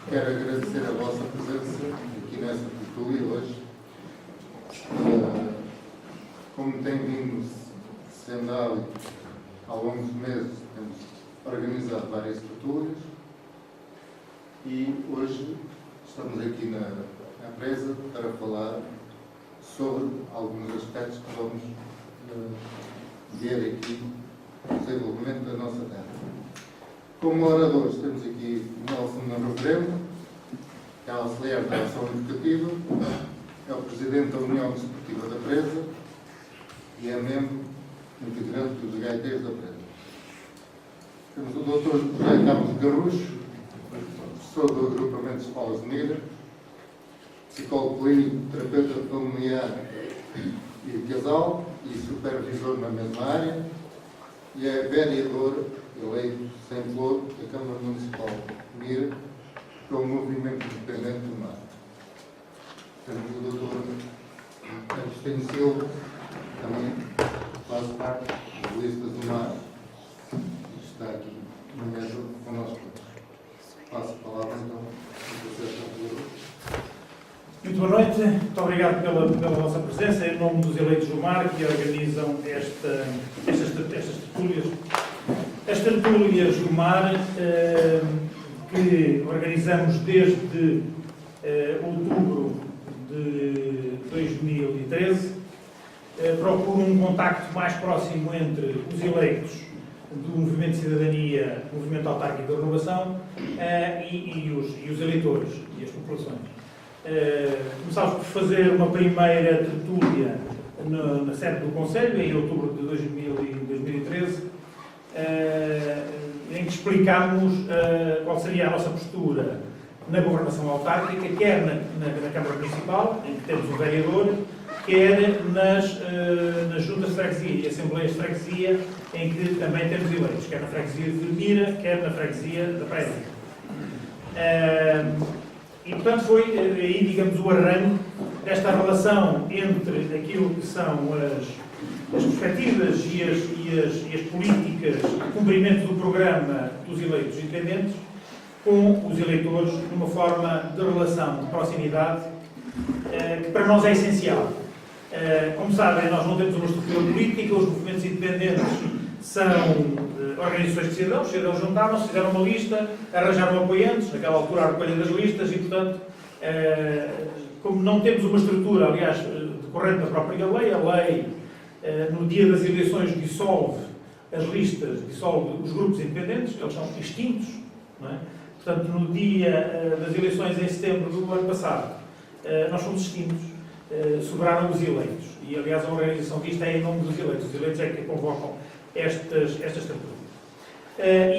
Quero agradecer a vossa presença aqui nesta tertúlia hoje. Como tem vindo sendo hábito, ao longo dos meses temos organizado várias tertúlias e hoje estamos aqui na presa para falar sobre alguns aspectos que vamos ver aqui no desenvolvimento da nossa terra. Como oradores temos aqui Nelson Reverendo, que é auxiliar da ação educativa, é o presidente da União Desportiva da Presa e é membro integrante dos gaiteiros da Presa. Temos o Dr. José Carlos Garrucho, professor do agrupamento de escolas de Negra, psicólogo clínico, terapeuta familiar e de casal e supervisor na mesma área, e é vereador eleito sem flor da Câmara Municipal de Mira pelo Movimento Independente do Mar. Temos o Dr. Agostinho Silva, também faz parte das listas do Mar, e está aqui na mesa connosco. Passo a palavra então ao professor. Muito boa noite, muito obrigado pela vossa presença. Em nome dos eleitos do Mar, que organizam estas tertúlias. As tertúlias do Mar, que organizamos desde outubro de 2013, procuram um contacto mais próximo entre os eleitos do Movimento de Cidadania, Movimento Autárquico da Renovação e os eleitores e as populações. Começámos por fazer uma primeira tertúlia na sede do Conselho, em outubro de 2013, em que explicámos qual seria a nossa postura na governação autárquica, quer na Câmara Municipal, em que temos um vereador, quer nas juntas de freguesia e assembleias de freguesia, em que também temos eleitos, quer na freguesia de Mira, quer na freguesia da Praia. E, portanto, foi aí, digamos, o arranque desta relação entre aquilo que são as perspectivas e as políticas de cumprimento do programa dos eleitos independentes com os eleitores numa forma de relação de proximidade que para nós é essencial. Como sabem, nós não temos uma estrutura política, os movimentos independentes são organizações de cidadãos, os cidadãos juntaram-se, fizeram uma lista, arranjaram apoiantes, naquela altura a recolha das listas e, portanto, como não temos uma estrutura, aliás, decorrente da própria lei, a lei, no dia das eleições, dissolve as listas, dissolve os grupos independentes, eles são extintos, não é? Portanto, no dia das eleições em setembro do ano passado, nós fomos extintos, sobraram os eleitos. E, aliás, a organização disto é em nome dos eleitos. Os eleitos é que convocam estas estruturas.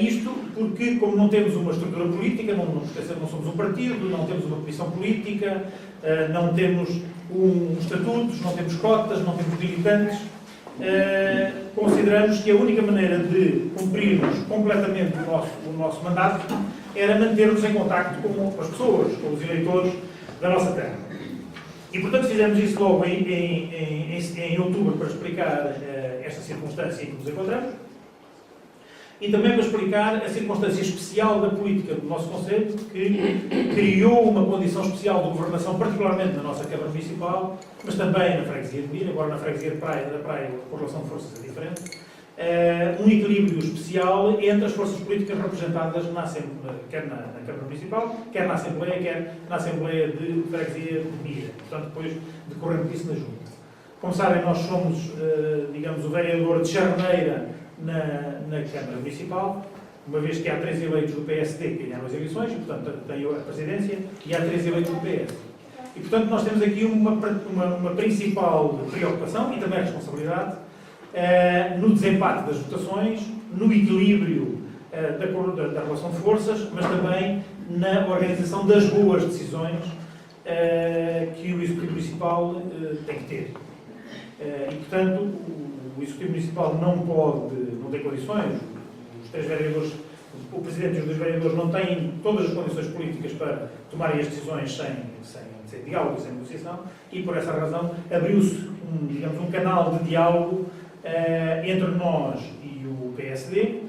Isto porque, como não temos uma estrutura política, não somos um partido, não temos uma comissão política, não temos estatutos, não temos cotas, não temos militantes, consideramos que a única maneira de cumprirmos completamente o nosso mandato era mantermos em contacto com as pessoas, com os eleitores da nossa terra. E, portanto, fizemos isso logo em outubro para explicar esta circunstância em que nos encontramos e também para explicar a circunstância especial da política do nosso Conselho, que criou uma condição especial de governação, particularmente na nossa Câmara Municipal, mas também na freguesia de Mira, agora na freguesia da Praia, a relação de forças é diferente, um equilíbrio especial entre as forças políticas representadas quer na Câmara Municipal, quer na Assembleia de Freguesia de Mira, portanto, depois decorrendo disso na Junta. Como sabem, nós somos, digamos, o vereador de Charneira na Câmara Municipal, uma vez que há 3 eleitos do PSD que ganharam as eleições, e, portanto, tenho a presidência, e há 3 eleitos do PS. E, portanto, nós temos aqui uma principal preocupação e também responsabilidade no desempate das votações, no equilíbrio da relação de forças, mas também na organização das boas decisões que o Executivo Municipal tem que ter. E, portanto, o Executivo Municipal não tem condições, os 3 vereadores, o Presidente e os 2 vereadores não têm todas as condições políticas para tomarem as decisões sem diálogo, sem negociação, e por essa razão abriu-se um canal de diálogo entre nós e o PSD,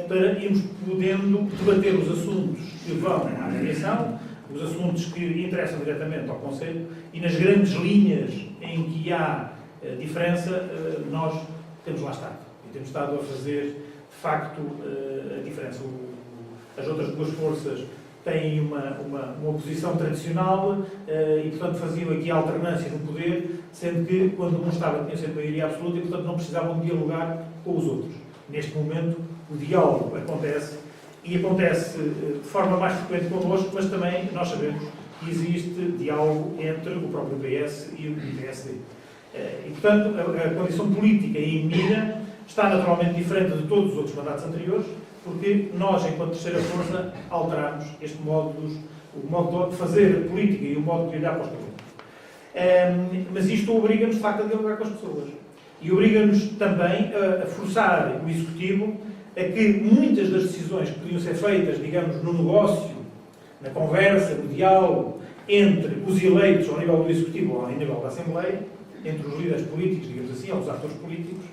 para irmos podendo debater os assuntos que vão à direção, os assuntos que interessam diretamente ao Conselho, e nas grandes linhas em que há diferença, nós temos lá estado. E temos estado a fazer, de facto, a diferença. As outras duas forças têm uma oposição tradicional e, portanto, faziam aqui alternância no poder, sendo que, quando um estava, tinha sempre maioria absoluta e, portanto, não precisavam dialogar com os outros. Neste momento, o diálogo acontece, e acontece de forma mais frequente connosco, mas também nós sabemos que existe diálogo entre o próprio PS e o PSD. E, portanto, a condição política em Mira está naturalmente diferente de todos os outros mandatos anteriores, porque nós, enquanto terceira força, alteramos este modo, o modo de fazer política e o modo de olhar para os problemas. Mas isto obriga-nos, de facto, a dialogar com as pessoas. E obriga-nos também a forçar o Executivo a que muitas das decisões que podiam ser feitas, digamos, no negócio, na conversa, no diálogo, entre os eleitos ao nível do Executivo ou ao nível da Assembleia, entre os líderes políticos, digamos assim, ou os atores políticos,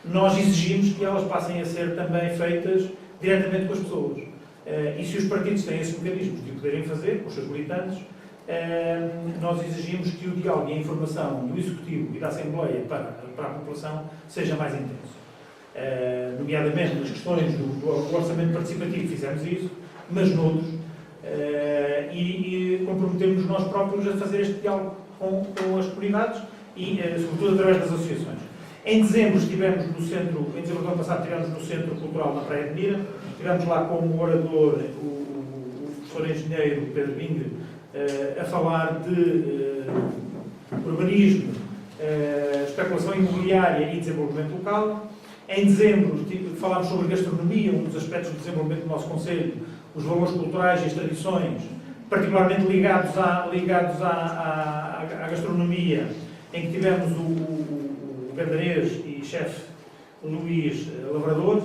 nós exigimos que elas passem a ser também feitas diretamente com as pessoas. E se os partidos têm esses mecanismos de o poderem fazer, com os seus militantes, nós exigimos que o diálogo e a informação do Executivo e da Assembleia para a população seja mais intenso. Nomeadamente nas questões do orçamento participativo fizemos isso, mas noutros, e comprometemos nós próprios a fazer este diálogo com as comunidades e, sobretudo, através das associações. Em dezembro estivemos no centro, em dezembro do ano passado estivemos no Centro Cultural na Praia de Mira, estivemos lá como orador o professor engenheiro Pedro Bing, a falar de urbanismo, especulação imobiliária e desenvolvimento local. Em dezembro falámos sobre gastronomia, um dos aspectos do desenvolvimento do nosso Conselho, os valores culturais e as tradições, particularmente ligados à gastronomia, em que tivemos o gandarês e chefe Luís Lavrador,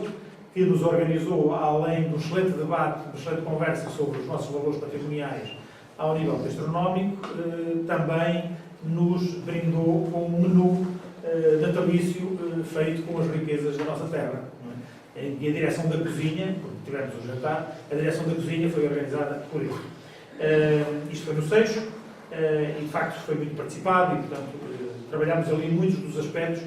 que nos organizou, além do excelente debate, de excelente conversa sobre os nossos valores patrimoniais ao nível gastronómico, também nos brindou com um menu natalício feito com as riquezas da nossa terra. E a direção da cozinha, porque tivemos o jantar, a direção da cozinha foi organizada por ele. Isto foi no Seixo, e de facto foi muito participado, e portanto trabalhámos ali muitos dos aspectos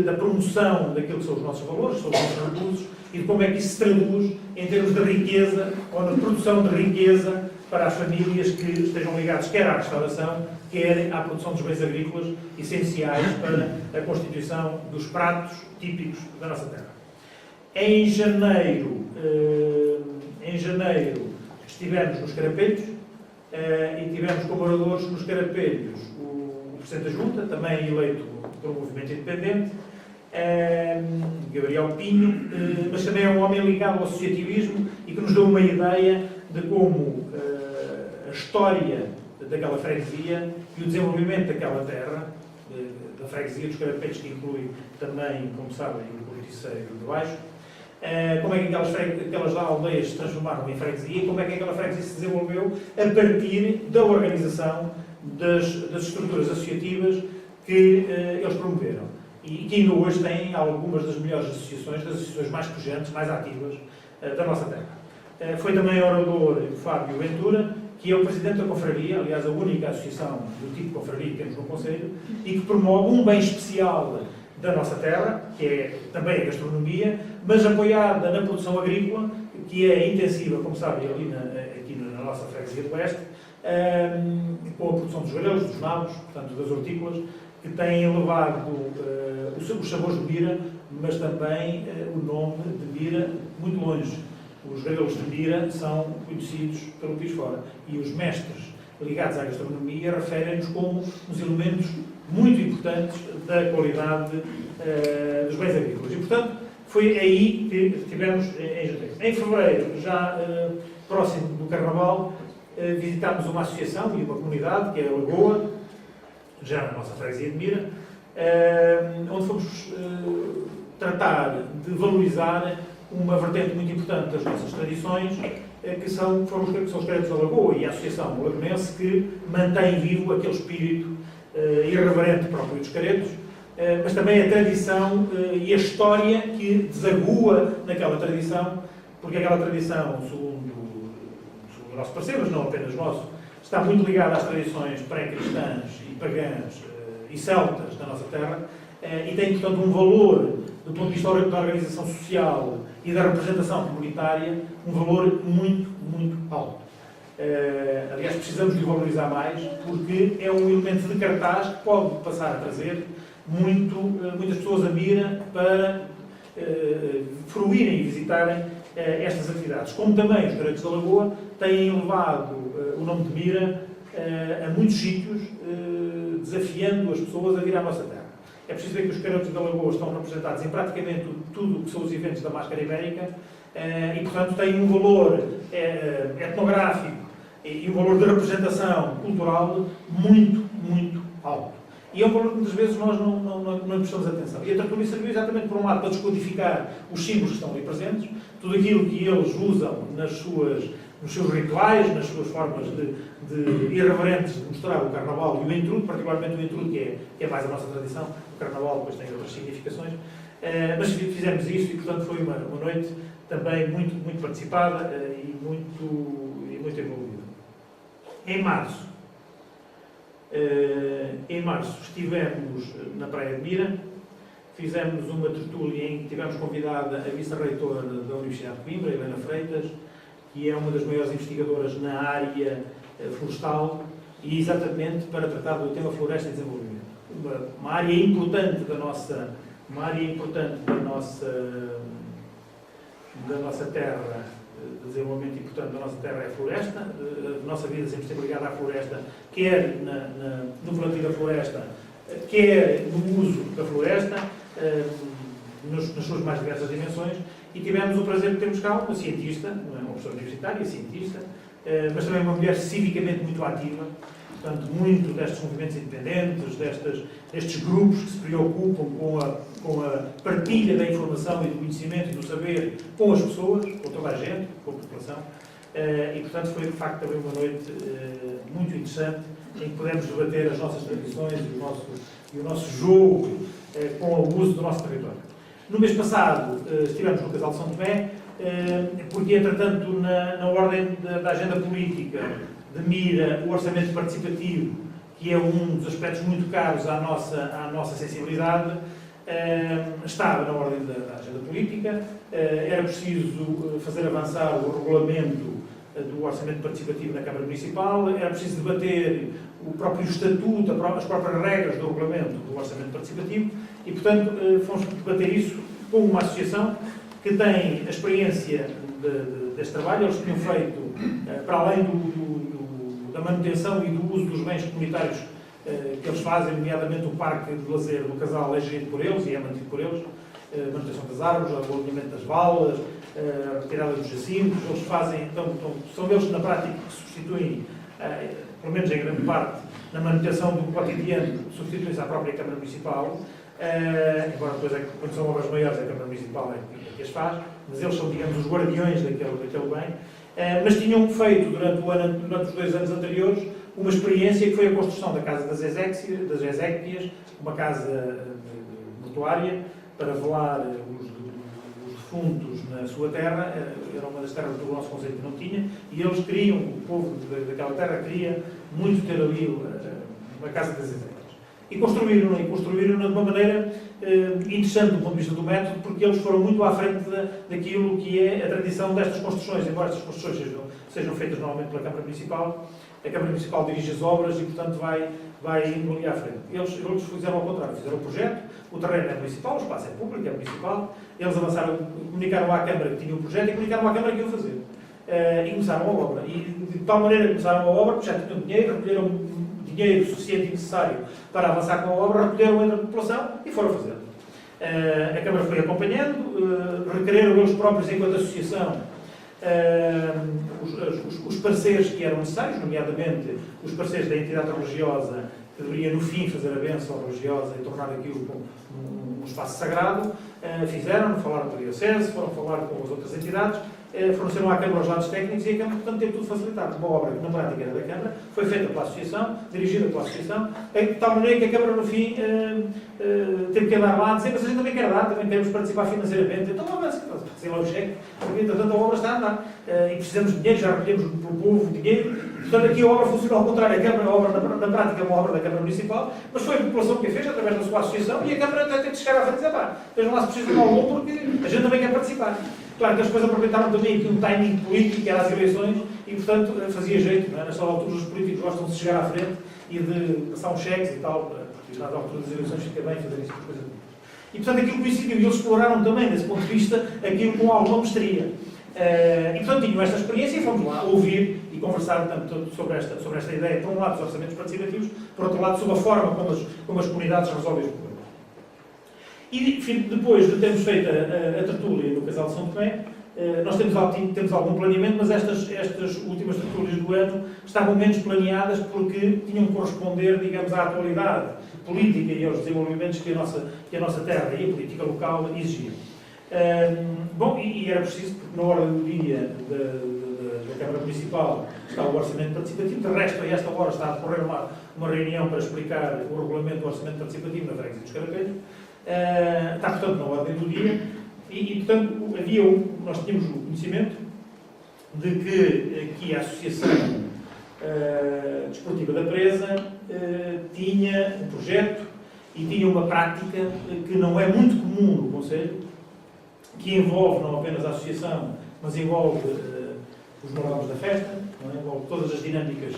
da promoção daquilo que são os nossos valores, são os nossos recursos, e de como é que isso se traduz em termos de riqueza, ou na produção de riqueza para as famílias que estejam ligadas quer à restauração, quer à produção dos bens agrícolas essenciais para a constituição dos pratos típicos da nossa terra. Em janeiro estivemos nos Carapelhos e tivemos como oradores nos Carapelhos o Presidente da Junta, também eleito por um movimento independente, Gabriel Pinho, mas também é um homem ligado ao associativismo e que nos deu uma ideia de como a história daquela freguesia e o desenvolvimento daquela terra, da freguesia dos Carapelhos, que inclui também, como sabem, o Corticeiro de Baixo, como é que aquelas aldeias se transformaram em freguesia e como é que aquela freguesia se desenvolveu a partir da organização das estruturas associativas que eles promoveram. E que ainda hoje têm algumas das melhores associações, das associações mais pujantes, mais ativas da nossa terra. Foi também orador o Fábio Ventura, que é o presidente da confraria, aliás, a única associação do tipo de confraria que temos no Conselho, e que promove um bem especial da nossa terra, que é também a gastronomia, mas apoiada na produção agrícola, que é intensiva, como sabem, aqui na nossa freguesia do Oeste, com a produção dos grelos, dos nabos, portanto, das hortícolas, que têm levado os sabores de Mira, mas também o nome de Mira muito longe. Os grelos de Mira são conhecidos pelo país fora. E os mestres ligados à gastronomia referem-nos como uns elementos muito importantes da qualidade dos bens agrícolas. E, portanto, foi aí que estivemos em janeiro. Em fevereiro, já próximo do Carnaval, visitámos uma associação e uma comunidade, que é a Lagoa, já na nossa freguesia de Mira, onde fomos tratar de valorizar uma vertente muito importante das nossas tradições, que são os Caretos da Lagoa e a Associação Lagonense, que mantém vivo aquele espírito irreverente próprio dos Caretos, mas também a tradição e a história que desagua naquela tradição, porque aquela tradição, segundo o nosso parecer, mas não apenas nosso, está muito ligada às tradições pré-cristãs e pagãs e celtas da nossa terra, e tem, portanto, um valor, do ponto de vista da organização social e da representação comunitária, um valor muito, muito alto. Aliás, precisamos de o valorizar mais, porque é um elemento de cartaz que pode passar a trazer muitas pessoas a Mira para fruírem e visitarem estas atividades. Como também os Caracos da Lagoa têm levado o nome de Mira a muitos sítios, desafiando as pessoas a vir à nossa terra. É preciso ver que os Caracos da Lagoa estão representados em praticamente tudo o que são os eventos da Máscara Ibérica e, portanto, têm um valor etnográfico e um valor de representação cultural muito, muito alto. E é um valor que muitas vezes nós não prestamos atenção. E a tertulia serviu exatamente, por um lado, para descodificar os símbolos que estão ali presentes, tudo aquilo que eles usam nos seus rituais, nas suas formas de irreverentes de mostrar o Carnaval e o intrude, particularmente o intrude, que é mais a nossa tradição. O Carnaval depois tem outras significações. Mas fizemos isso e, portanto, foi uma noite também muito, muito participada e muito envolvida. Em março estivemos na Praia de Mira, fizemos uma tertúlia em que tivemos convidada a vice-reitora da Universidade de Coimbra, Helena Freitas, que é uma das maiores investigadoras na área florestal, e exatamente para tratar do tema floresta e desenvolvimento. Uma área importante da nossa terra, de desenvolvimento importante da nossa terra é a floresta. A nossa vida sempre esteve ligada à floresta, quer no plantio da floresta, quer no uso da floresta, nas suas mais diversas dimensões, e tivemos o prazer de termos cá uma cientista, uma professora universitária, cientista, mas também uma mulher civicamente muito ativa, portanto, muito destes movimentos independentes, destes grupos que se preocupam com a partilha da informação e do conhecimento e do saber com as pessoas, com toda a gente, com a população, e, portanto, foi, de facto, também uma noite muito interessante, em que pudemos debater as nossas tradições e o nosso jogo com o uso do nosso território. No mês passado, estivemos no Casal de São Tomé, porque, entretanto, na ordem da agenda política de Mira, o orçamento participativo, que é um dos aspectos muito caros à nossa sensibilidade, estava na ordem da agenda política. Era preciso fazer avançar o regulamento do orçamento participativo na Câmara Municipal, era preciso debater o próprio estatuto, as próprias regras do regulamento do orçamento participativo e, portanto, fomos debater isso com uma associação que tem a experiência deste trabalho. Eles tinham feito, para além da manutenção e do uso dos bens comunitários que eles fazem, nomeadamente o Parque de Lazer do Casal é gerido por eles e é mantido por eles, manutenção das árvores, o alinhamento das valas, a retirada dos jacintos. Eles fazem, são eles na prática que substituem, pelo menos em grande parte, na manutenção do cotidiano, substituem-se à própria Câmara Municipal, embora depois, quando são obras maiores, a Câmara Municipal é que as faz, mas eles são, digamos, os guardiões daquele bem. Mas tinham feito, durante os 2 anos anteriores, uma experiência que foi a construção da Casa das Eséquias, uma casa mortuária, para velar os defuntos na sua terra. Era uma das terras do nosso concelho que não tinha, e eles queriam, o povo daquela terra queria muito ter ali uma Casa das Eséquias. E construíram-na de uma maneira interessante do ponto de vista do método, porque eles foram muito à frente daquilo que é a tradição destas construções, embora estas construções sejam feitas normalmente pela Câmara Municipal. A Câmara Municipal dirige as obras e, portanto, vai indo ali à frente. Eles fizeram ao contrário, fizeram o projeto, o terreno é municipal, o espaço é público, é municipal. Eles avançaram, comunicaram à Câmara que tinham o projeto e comunicaram à Câmara que iam fazer. E começaram a obra. E de tal maneira que começaram a obra, porque já tinham dinheiro, recolheram dinheiro suficiente e necessário para avançar com a obra, recolheram entre a população e foram fazendo. A Câmara foi acompanhando, requereram eles próprios, enquanto associação, os parceiros que eram necessários, nomeadamente os parceiros da entidade religiosa, que deveria, no fim, fazer a bênção religiosa e tornar aquilo um espaço sagrado. Falaram com a Diocese, foram falar com as outras entidades, forneceram à Câmara os dados técnicos e a Câmara, portanto, teve tudo facilitado. Uma obra que, na prática, era da Câmara, foi feita pela Associação, dirigida pela Associação, de tal maneira que a Câmara, no fim, teve que andar lá a dizer, mas a gente também quer dar, também queremos participar financeiramente. Então, vamos fazer lá o cheque, porque, entretanto, a obra está a andar. E precisamos de dinheiro, já recolhemos pelo povo dinheiro. Portanto, aqui a obra funcionou ao contrário. A obra, na prática, é uma obra da Câmara Municipal, mas foi a população que a fez, através da sua associação, e a Câmara até tem que chegar à frente e dizer, pá, vejam lá se precisam de algum, porque a gente também quer participar. Claro que as coisas aproveitaram também aqui um timing político, que era as eleições, e, portanto, fazia jeito, não é? Nestas alturas, os políticos gostam de chegar à frente e de passar uns cheques e tal, porque nas alturas das eleições fica bem fazer isso por coisa boa. E, portanto, aquilo coincidiu, e eles exploraram também, desse ponto de vista, aquilo com alguma mestria. E, portanto, tinham esta experiência e fomos lá ouvir e conversar tanto sobre esta ideia, por um lado, dos orçamentos participativos, por outro lado, sobre a forma como as comunidades resolvem os problemas. E depois de termos feito a tertúlia no Casal de São Tomé, nós temos algum planeamento, mas estas últimas tertúlias do ano estavam menos planeadas porque tinham que corresponder, digamos, à atualidade política e aos desenvolvimentos que a nossa terra e a política local exigiam. Bom, e era preciso, porque na ordem do dia da Câmara Municipal está o Orçamento Participativo, de resto, a esta hora está a decorrer uma reunião para explicar o regulamento do Orçamento Participativo na Freguesia dos Carapelhos. Está, portanto, na ordem do dia e portanto, nós tínhamos o conhecimento de que aqui a Associação Desportiva da Presa tinha um projeto e tinha uma prática que não é muito comum no Conselho, que envolve não apenas a Associação, mas envolve os mordomos da festa, não é? Envolve todas as dinâmicas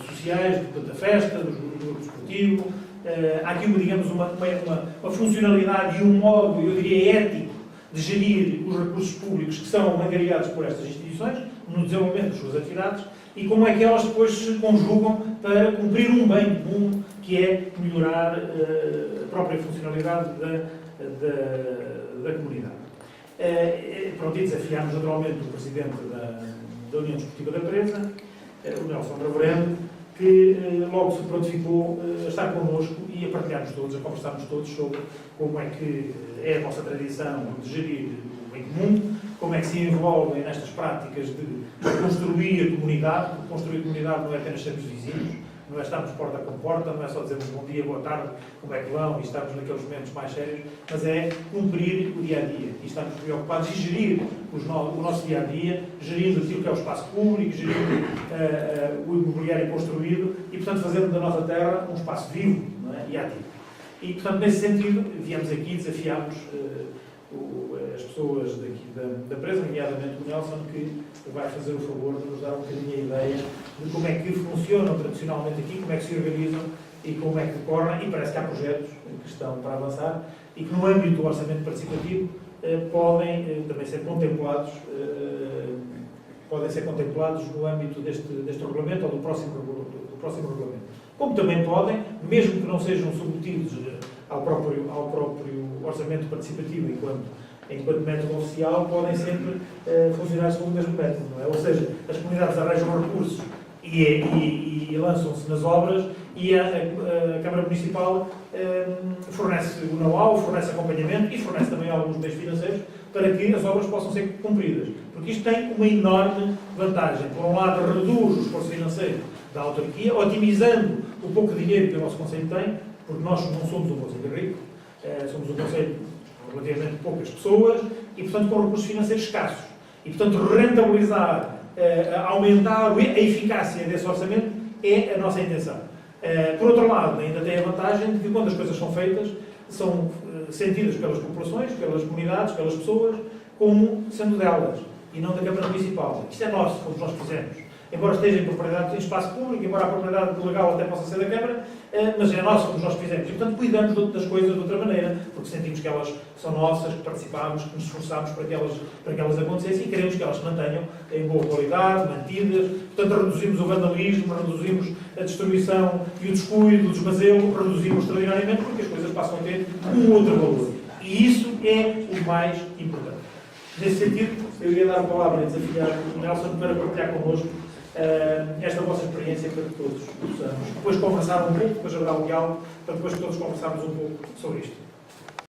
sociais da festa, do grupo desportivo. Há aqui, digamos, uma funcionalidade e um modo, eu diria, ético de gerir os recursos públicos que são angariados por estas instituições no desenvolvimento das suas atividades e como é que elas depois se conjugam para cumprir um bem comum, que é melhorar a própria funcionalidade da comunidade. Pronto, e desafiámos naturalmente o Presidente da União Desportiva da Presa, o Nelson Bravoreno, que logo se prontificou a estar connosco e a partilharmos todos, a conversarmos todos sobre como é que é a nossa tradição de gerir o bem comum, como é que se envolvem nestas práticas de construir a comunidade, porque construir a comunidade não é apenas sermos vizinhos, não é estarmos porta com porta, não é só dizermos bom dia, boa tarde, como é que vão, e estarmos naqueles momentos mais sérios, mas é cumprir o dia-a-dia e estarmos preocupados em gerir o nosso dia-a-dia, gerindo aquilo que é o espaço público, gerindo o imobiliário construído e, portanto, fazendo da nossa terra um espaço vivo, não é? E ativo. E, portanto, nesse sentido, viemos aqui e desafiámos as pessoas daqui da presa, nomeadamente o Nelson, que vai fazer o favor de nos dar um bocadinho a ideia de como é que funcionam tradicionalmente aqui, como é que se organizam e como é que decorrem, e parece que há projetos que estão para avançar e que no âmbito do orçamento participativo podem também ser contemplados, no âmbito deste regulamento ou do próximo regulamento. Como também podem, mesmo que não sejam submetidos ao próprio orçamento participativo enquanto método oficial, podem sempre funcionar segundo o mesmo método, não é? Ou seja, as comunidades arranjam recursos e lançam-se nas obras e a Câmara Municipal fornece o know-how, fornece acompanhamento e fornece também alguns meios financeiros para que as obras possam ser cumpridas. Porque isto tem uma enorme vantagem. Por um lado, reduz o esforço financeiro da autarquia, otimizando o pouco dinheiro que o nosso Conselho tem, porque nós não somos um Conselho rico, somos um Conselho com relativamente poucas pessoas e, portanto, com recursos financeiros escassos. E, portanto, rentabilizar, aumentar a eficácia desse orçamento é a nossa intenção. Por outro lado, ainda tem a vantagem de que, quando as coisas são feitas, são sentidas pelas populações, pelas comunidades, pelas pessoas, como sendo delas, e não da Câmara Municipal. Isto é nosso, como nós fizemos. Embora esteja em propriedade, em espaço público, embora a propriedade legal até possa ser da Câmara, mas é nosso, como nós fizemos. E, portanto, cuidamos das coisas de outra maneira, porque sentimos que elas são nossas, que participamos, que nos esforçamos para que elas acontecessem e queremos que elas se mantenham em boa qualidade, mantidas. Portanto, reduzimos o vandalismo, reduzimos a destruição e o descuido, o desmazelo, reduzimos extraordinariamente, porque as coisas passam a ter um outro valor. E isso é o mais importante. Nesse sentido, eu ia dar a palavra e desafiar o Nelson para partilhar connosco esta vossa experiência para que todos possamos depois conversar um pouco, depois haverá um diálogo, para depois todos conversarmos um pouco sobre isto.